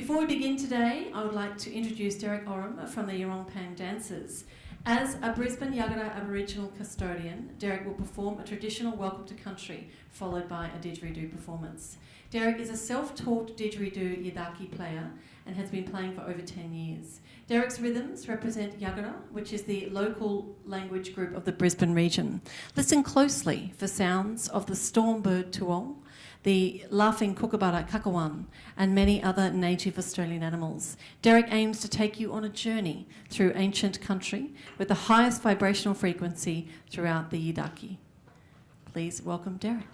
Before we begin today, I would like to introduce Derek Oram from the Yurongpang Dancers. As a Brisbane Yagara Aboriginal custodian, Derek will perform a traditional welcome to country, followed by a didgeridoo performance. Derek is a self-taught didgeridoo yidaki player and has been playing for over 10 years. Derek's rhythms represent Yagara, which is the local language group of the Brisbane region. Listen closely for sounds of the stormbird tuol, the laughing kookaburra kakawan, and many other native Australian animals. Derek aims to take you on a journey through ancient country with the highest vibrational frequency throughout the yidaki. Please welcome Derek.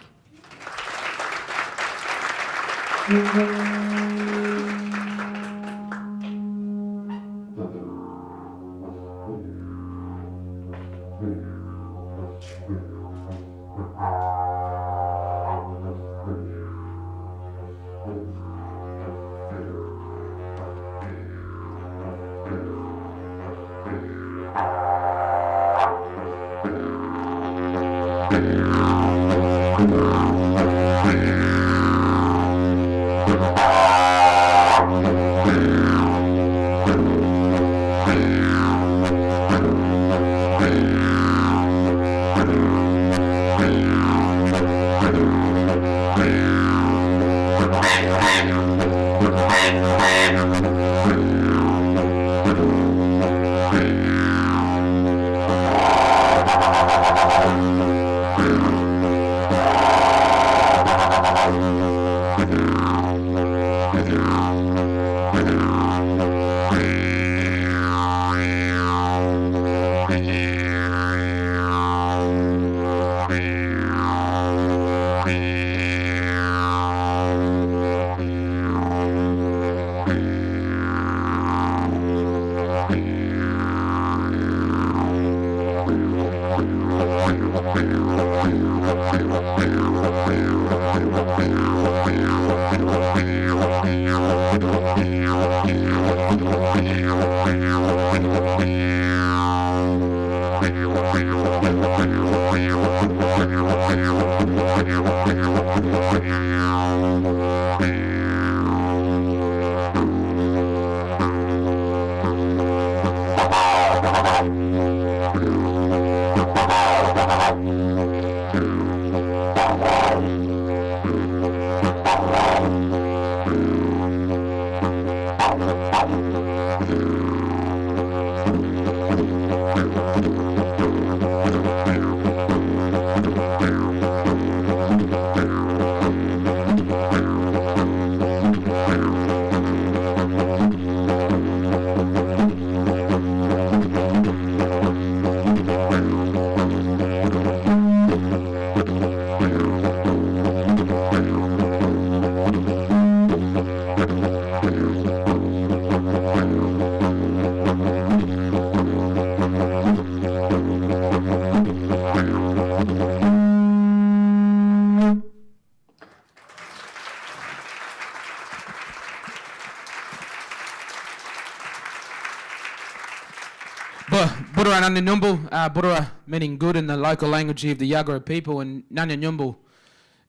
Burra Nanyanyumbu, Burra meaning good in the local language of the Yagara people, and Nanyanyumbu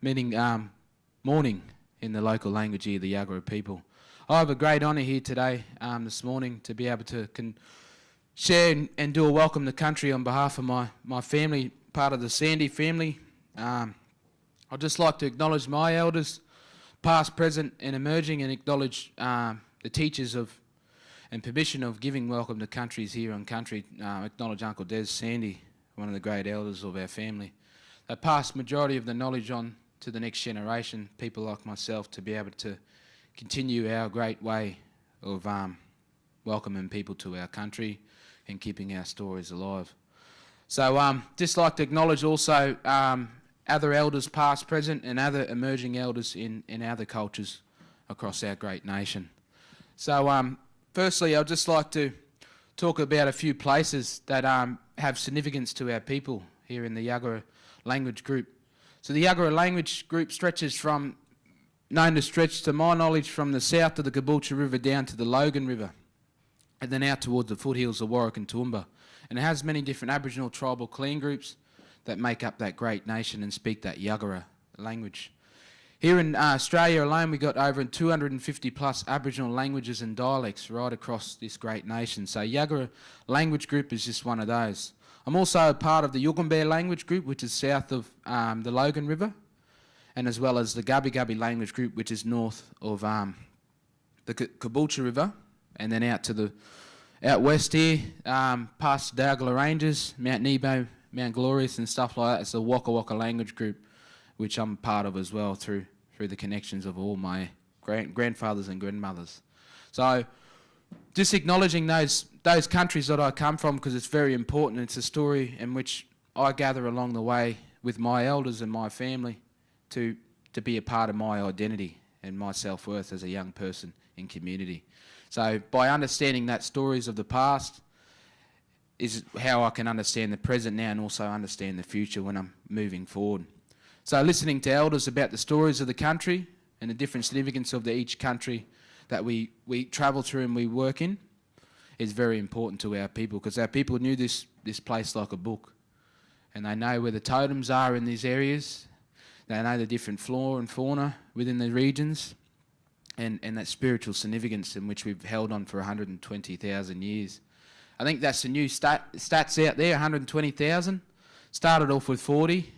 meaning morning in the local language of the Yagara people. I have a great honour here today, this morning, to be able to share and do a welcome to country on behalf of my family, part of the Sandy family. I'd just like to acknowledge my elders, past, present and emerging, and acknowledge the teachers and permission of giving welcome to countries here on country. Acknowledge Uncle Des Sandy, one of the great elders of our family. They passed majority of the knowledge on to the next generation, people like myself, to be able to continue our great way of welcoming people to our country and keeping our stories alive. So just like to acknowledge also other elders past, present and other emerging elders in other cultures across our great nation. So firstly, I'd just like to talk about a few places that have significance to our people here in the Yagara language group. So the Yagara language group stretches from, known to stretch to my knowledge, from the south of the Caboolture River down to the Logan River, and then out towards the foothills of Warwick and Toowoomba. And it has many different Aboriginal tribal clan groups that make up that great nation and speak that Yagara language. Here in Australia alone, we got over 250 plus Aboriginal languages and dialects right across this great nation. So Yagara language group is just one of those. I'm also a part of the Yugambeh language group, which is south of the Logan River, and as well as the Gubbi Gubbi language group, which is north of the Caboolture River, and then out west here, past Dowgala Ranges, Mount Nebo, Mount Glorious and stuff like that. It's the Waka Waka language group, which I'm part of as well through the connections of all my grandfathers and grandmothers. So just acknowledging those countries that I come from, because it's very important. It's a story in which I gather along the way with my elders and my family to be a part of my identity and my self-worth as a young person in community. So by understanding that stories of the past is how I can understand the present now and also understand the future when I'm moving forward. So listening to elders about the stories of the country and the different significance of each country that we travel through and we work in is very important to our people, because our people knew this place like a book, and they know where the totems are in these areas. They know the different flora and fauna within the regions, and that spiritual significance in which we've held on for 120,000 years. I think that's the new stats out there, 120,000. Started off with 40,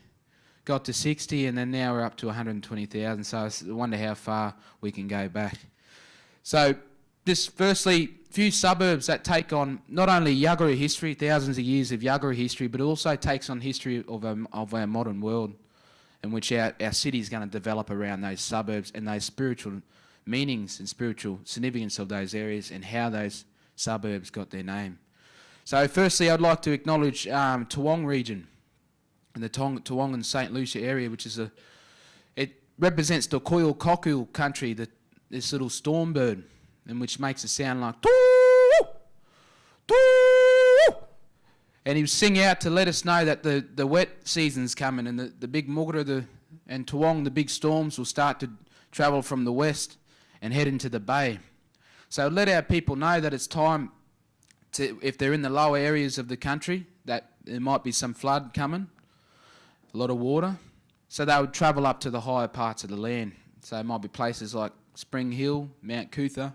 got to 60, and then now we're up to 120,000. So I wonder how far we can go back. So just firstly, few suburbs that take on not only Yagara history, thousands of years of Yagara history, but it also takes on history of our modern world, in which our city is going to develop around those suburbs and those spiritual meanings and spiritual significance of those areas and how those suburbs got their name. So firstly, I'd like to acknowledge Toowong region and the Toowong and St. Lucia area, which is it represents the Koyal Kokul country, this little storm bird, and which makes it sound like too, too. And he would sing out to let us know that the wet season's coming, and the big Mugara and Toowong, the big storms, will start to travel from the west and head into the bay. So let our people know that it's time to, if they're in the lower areas of the country, that there might be some flood coming, a lot of water. So they would travel up to the higher parts of the land. So it might be places like Spring Hill, Mount Cootha,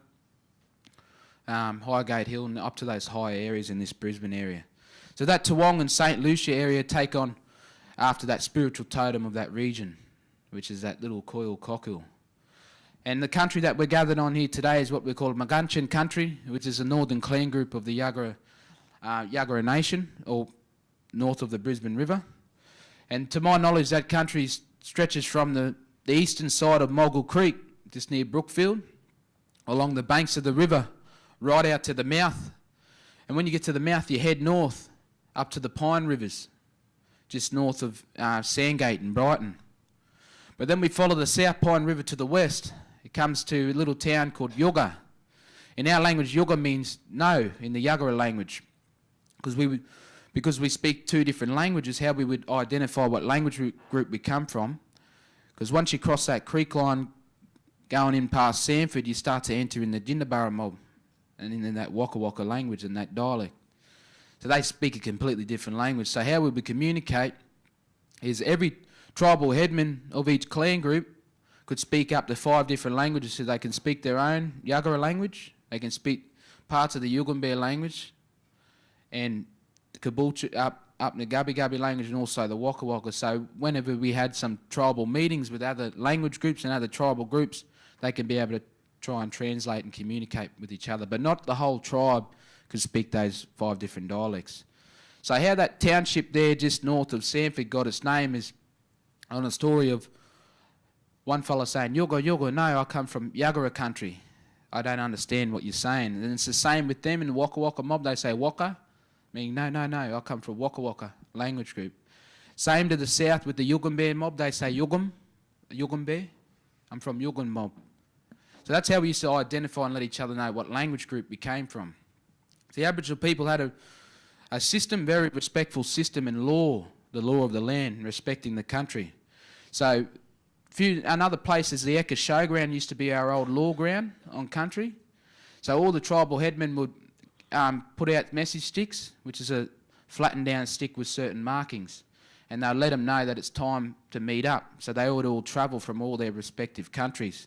Highgate Hill, and up to those higher areas in this Brisbane area. So that Toowong and St. Lucia area take on after that spiritual totem of that region, which is that little Koyal Kokul. And the country that we're gathered on here today is what we call Magunchin country, which is a northern clan group of the Yagara Nation, or north of the Brisbane River. And to my knowledge, that country stretches from the eastern side of Mogul Creek, just near Brookfield, along the banks of the river, right out to the mouth. And when you get to the mouth, you head north, up to the Pine Rivers, just north of Sandgate and Brighton. But then we follow the South Pine River to the west. It comes to a little town called Yoga. In our language, Yoga means no in the Yagara language. Because we speak two different languages, how we would identify what language group we come from. Because once you cross that creek line going in past Sanford, you start to enter in the Jindabarra mob, and in that Waka Waka language and that dialect. So they speak a completely different language. So how we would communicate is every tribal headman of each clan group could speak up to 5 different languages. So they can speak their own Yagara language, they can speak parts of the Yugambeh language, and the Caboolture up in the Gubbi Gubbi language, and also the Waka Waka. So whenever we had some tribal meetings with other language groups and other tribal groups, they can be able to try and translate and communicate with each other. But not the whole tribe could speak those 5 different dialects. So how that township there just north of Sanford got its name is on a story of one fella saying, Yoga, Yoga, no, I come from Yagara country. I don't understand what you're saying. And it's the same with them in the Waka Waka mob. They say Waka, meaning no, I come from Waka Waka language group. Same to the south with the Yugambeh mob. They say Yugambeh. I'm from Yugun mob. So that's how we used to identify and let each other know what language group we came from. The Aboriginal people had a system, very respectful system in law, the law of the land, respecting the country. So another place is the Eka Showground used to be our old law ground on country. So all the tribal headmen would put out message sticks, which is a flattened down stick with certain markings. and they'll let them know that it's time to meet up. So they would all travel from all their respective countries.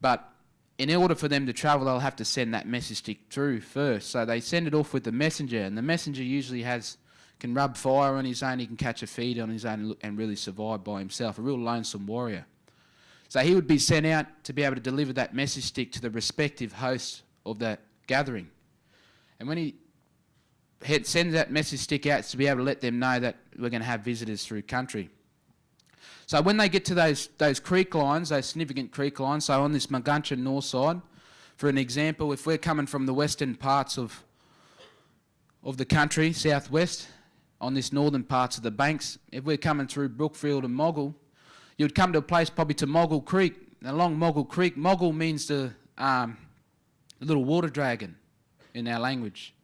But in order for them to travel, they'll have to send that message stick through first. So they send it off with the messenger, and the messenger usually can rub fire on his own, he can catch a feed on his own and really survive by himself, a real lonesome warrior. So he would be sent out to be able to deliver that message stick to the respective hosts of that gathering. And when he sends that message stick out, it's to be able to let them know that we're going to have visitors through country. So when they get to those creek lines, those significant creek lines, so on this Maguncha north side, for an example, if we're coming from the western parts of the country, southwest, on this northern parts of the banks, if we're coming through Brookfield and Moggle, you'd come to a place probably to Moggle Creek. And along Moggle Creek, Moggle means the little water dragon in our language.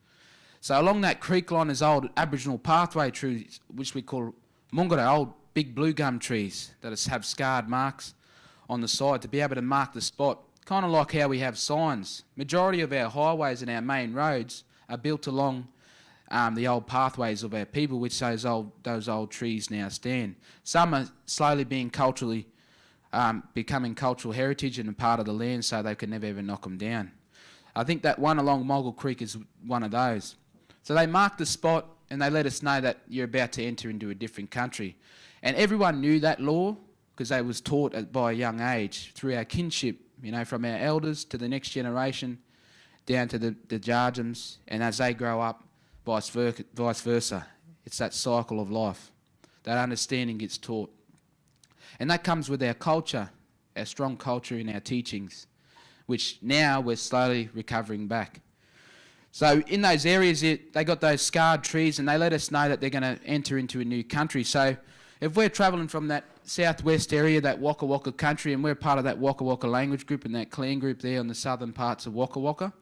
So along that creek line is old Aboriginal pathway trees, which we call mungara, old big blue gum trees that have scarred marks on the side to be able to mark the spot, kind of like how we have signs. Majority of our highways and our main roads are built along the old pathways of our people, which those old trees now stand. Some are slowly being becoming cultural heritage and a part of the land, so they can never ever knock them down. I think that one along Moggle Creek is one of those. So they mark the spot and they let us know that you're about to enter into a different country. And everyone knew that law because they was taught by a young age through our kinship, from our elders to the next generation, down to the Jarjums, and as they grow up, vice versa. It's that cycle of life. That understanding gets taught. And that comes with our culture, our strong culture in our teachings, which now we're slowly recovering back. So in those areas, they got those scarred trees and they let us know that they're going to enter into a new country. So if we're travelling from that southwest area, that Waka Waka country, and we're part of that Waka Waka language group and that clan group there on the southern parts of Waka Waka,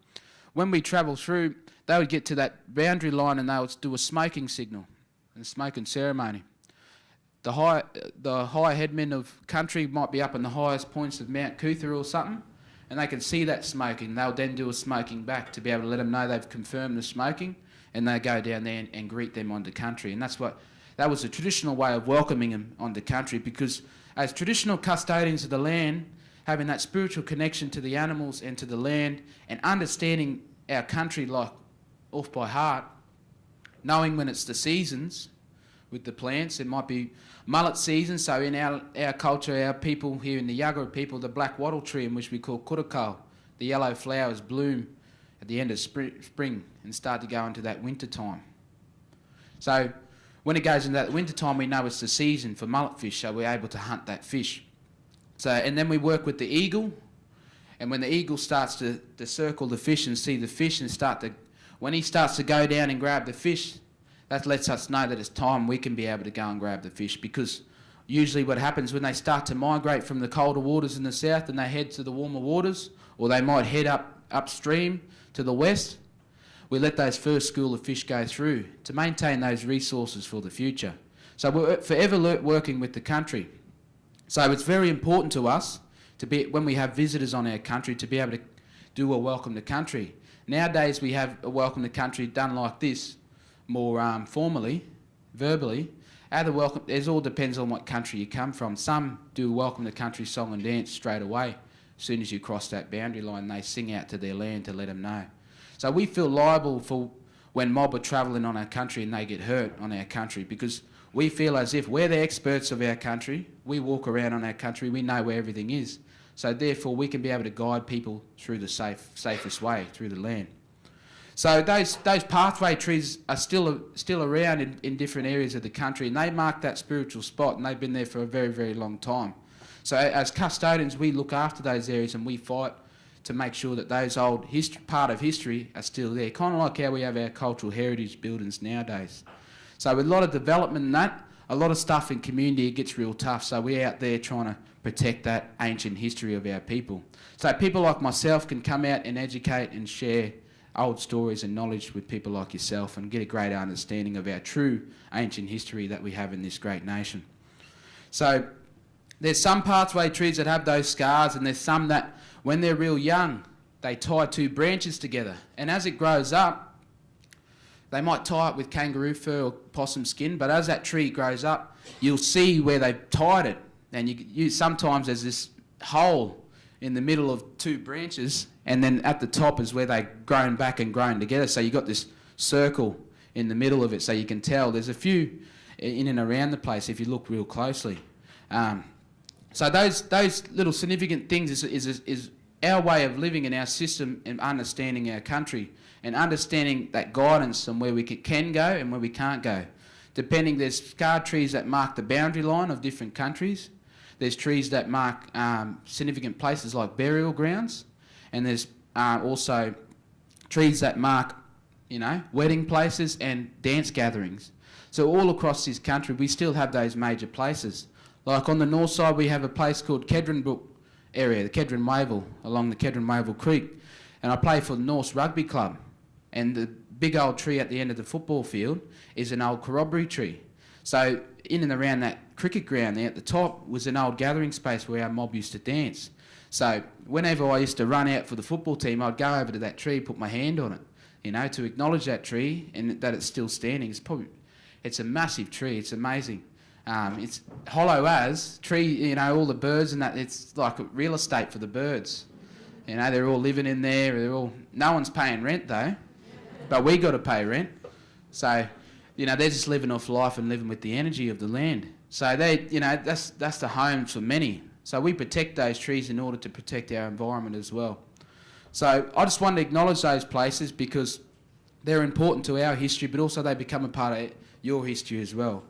when we travel through, they would get to that boundary line and they would do a smoking signal and a smoking ceremony. The high headmen of country might be up in the highest points of Mount Cootha or something, and they can see that smoking. They'll then do a smoking back to be able to let them know they've confirmed the smoking, and they go down there and greet them onto country. And that was a traditional way of welcoming them onto country, because as traditional custodians of the land, having that spiritual connection to the animals and to the land and understanding our country like off by heart, knowing when it's the seasons with the plants. It might be mullet season, so in our culture, our people here in the Yagara people, the black wattle tree, in which we call kurakal, the yellow flowers bloom at the end of spring and start to go into that winter time. So when it goes into that winter time, we know it's the season for mullet fish, so we're able to hunt that fish. So, and then we work with the eagle, and when the eagle starts to circle the fish and see the fish and when he starts to go down and grab the fish, that lets us know that it's time we can be able to go and grab the fish, because usually what happens when they start to migrate from the colder waters in the south and they head to the warmer waters, or they might head upstream to the west, we let those first school of fish go through to maintain those resources for the future. So we're forever working with the country. So it's very important to us when we have visitors on our country, to be able to do a welcome to country. Nowadays we have a welcome to country done like this, more formally, verbally. Other welcome, it all depends on what country you come from. Some do welcome to country song and dance straight away. As soon as you cross that boundary line, they sing out to their land to let them know. So we feel liable for when mob are travelling on our country and they get hurt on our country, because we feel as if we're the experts of our country. We walk around on our country, we know where everything is. So therefore we can be able to guide people through the safest way, through the land. So those pathway trees are still around in different areas of the country, and they mark that spiritual spot, and they've been there for a very, very long time. So as custodians, we look after those areas and we fight to make sure that those old part of history are still there, kind of like how we have our cultural heritage buildings nowadays. So with a lot of development and that, a lot of stuff in community, it gets real tough. So we're out there trying to protect that ancient history of our people. So people like myself can come out and educate and share old stories and knowledge with people like yourself and get a great understanding of our true ancient history that we have in this great nation. So there's some pathway trees that have those scars, and there's some that when they're real young, they tie two branches together. And as it grows up, They might tie it with kangaroo fur or possum skin, but as that tree grows up, you'll see where they've tied it. And you sometimes there's this hole in the middle of two branches, and then at the top is where they've grown back and grown together. So you've got this circle in the middle of it, so you can tell. There's a few in and around the place if you look real closely. So those little significant things is our way of living in our system and understanding our country and understanding that guidance on where we can go and where we can't go. Depending, there's scar trees that mark the boundary line of different countries. There's trees that mark significant places like burial grounds, and there's also trees that mark, wedding places and dance gatherings. So all across this country, we still have those major places. Like on the north side, we have a place called Kedron Brook area, the Kedron Wavell, along the Kedron Wavell Creek. And I play for the Norse Rugby Club. And the big old tree at the end of the football field is an old corroboree tree. So in and around that cricket ground there at the top was an old gathering space where our mob used to dance. So whenever I used to run out for the football team, I'd go over to that tree, put my hand on it, to acknowledge that tree and that it's still standing. It's a massive tree. It's amazing. It's hollow as tree, all the birds and that. It's like real estate for the birds. They're all living in there. No one's paying rent though, but we got to pay rent. So, they're just living off life and living with the energy of the land. So that's the home for many. So we protect those trees in order to protect our environment as well. So I just wanted to acknowledge those places because they're important to our history, but also they become a part of your history as well.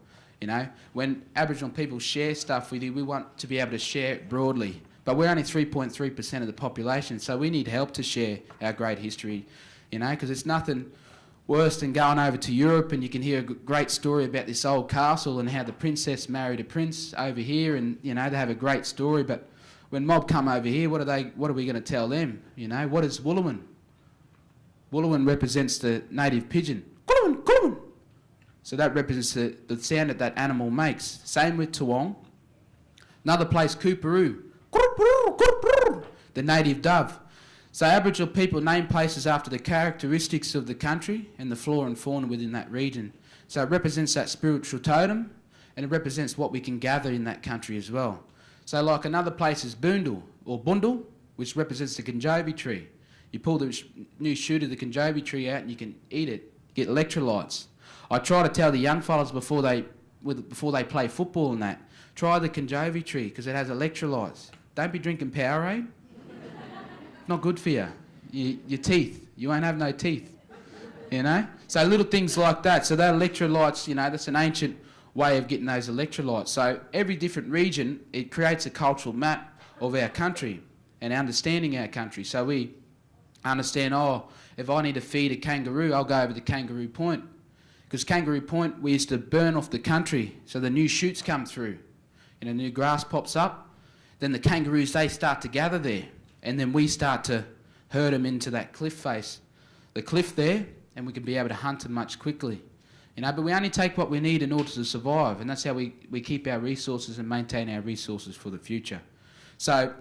When Aboriginal people share stuff with you, we want to be able to share it broadly. But we're only 3.3% of the population, so we need help to share our great history, because it's nothing worse than going over to Europe and you can hear a great story about this old castle and how the princess married a prince over here, and they have a great story. But when mob come over here, what are we going to tell them? What is Wooloowin? Wooloowin represents the native pigeon. Wooloowin, Wooloowin. So that represents the sound that animal makes. Same with Toowong. Another place, Coorparoo. The native dove. So Aboriginal people name places after the characteristics of the country and the flora and fauna within that region. So it represents that spiritual totem, and it represents what we can gather in that country as well. So like another place is Boondall or Bundle, which represents the Kinjobi tree. You pull the new shoot of the Kinjobi tree out and you can eat it, get electrolytes. I try to tell the young fellas before they play football and that, try the Kinjobi tree because it has electrolytes. Don't be drinking Powerade. Not good for you. Your teeth. You won't have no teeth. So little things like that. So that electrolytes, that's an ancient way of getting those electrolytes. So every different region, it creates a cultural map of our country and understanding our country. So we understand, if I need to feed a kangaroo, I'll go over to Kangaroo Point. Because Kangaroo Point, we used to burn off the country so the new shoots come through. New grass pops up. Then the kangaroos, they start to gather there. And then we start to herd them into that cliff face, the cliff there, and we can be able to hunt them much quickly. But we only take what we need in order to survive, and that's how we keep our resources and maintain our resources for the future. So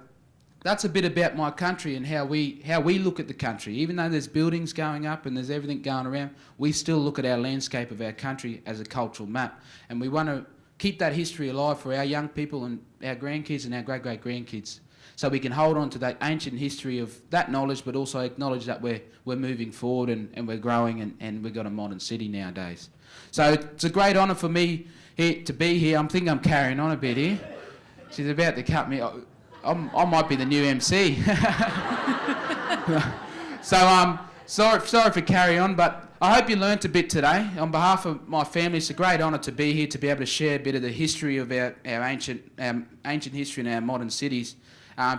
that's a bit about my country and how we look at the country. Even though there's buildings going up and there's everything going around, we still look at our landscape of our country as a cultural map, and we want to keep that history alive for our young people and our grandkids and our great-great-grandkids. So we can hold on to that ancient history of that knowledge, but also acknowledge that we're moving forward and we're growing and we've got a modern city nowadays. So it's a great honour for me to be here. I'm thinking I'm carrying on a bit here. She's about to cut me. I might be the new MC. So sorry for carry on, but I hope you learnt a bit today. On behalf of my family, it's a great honour to be here, to be able to share a bit of the history of our ancient history in our modern cities.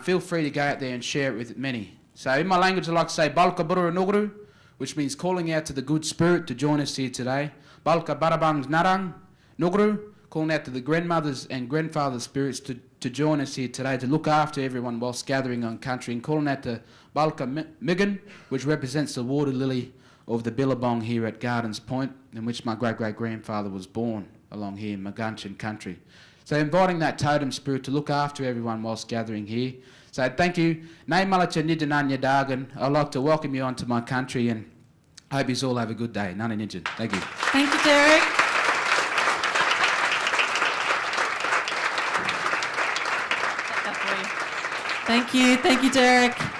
Feel free to go out there and share it with many. So in my language, I like to say Balka Burra Nuguru, which means calling out to the good spirit to join us here today. Balka Barabang Narang Nuguru, calling out to the grandmothers and grandfathers spirits to join us here today, to look after everyone whilst gathering on country, and calling out to Balka Migan, which represents the water lily of the Billabong here at Gardens Point, in which my great-great-grandfather was born along here in Magunchin country. So inviting that totem spirit to look after everyone whilst gathering here. So thank you. Nay Malacha Nidananya Dagan. I'd like to welcome you onto my country and I hope you all have a good day. Nana Ninja. Thank you. Thank you, Derek. Thank you, Derek.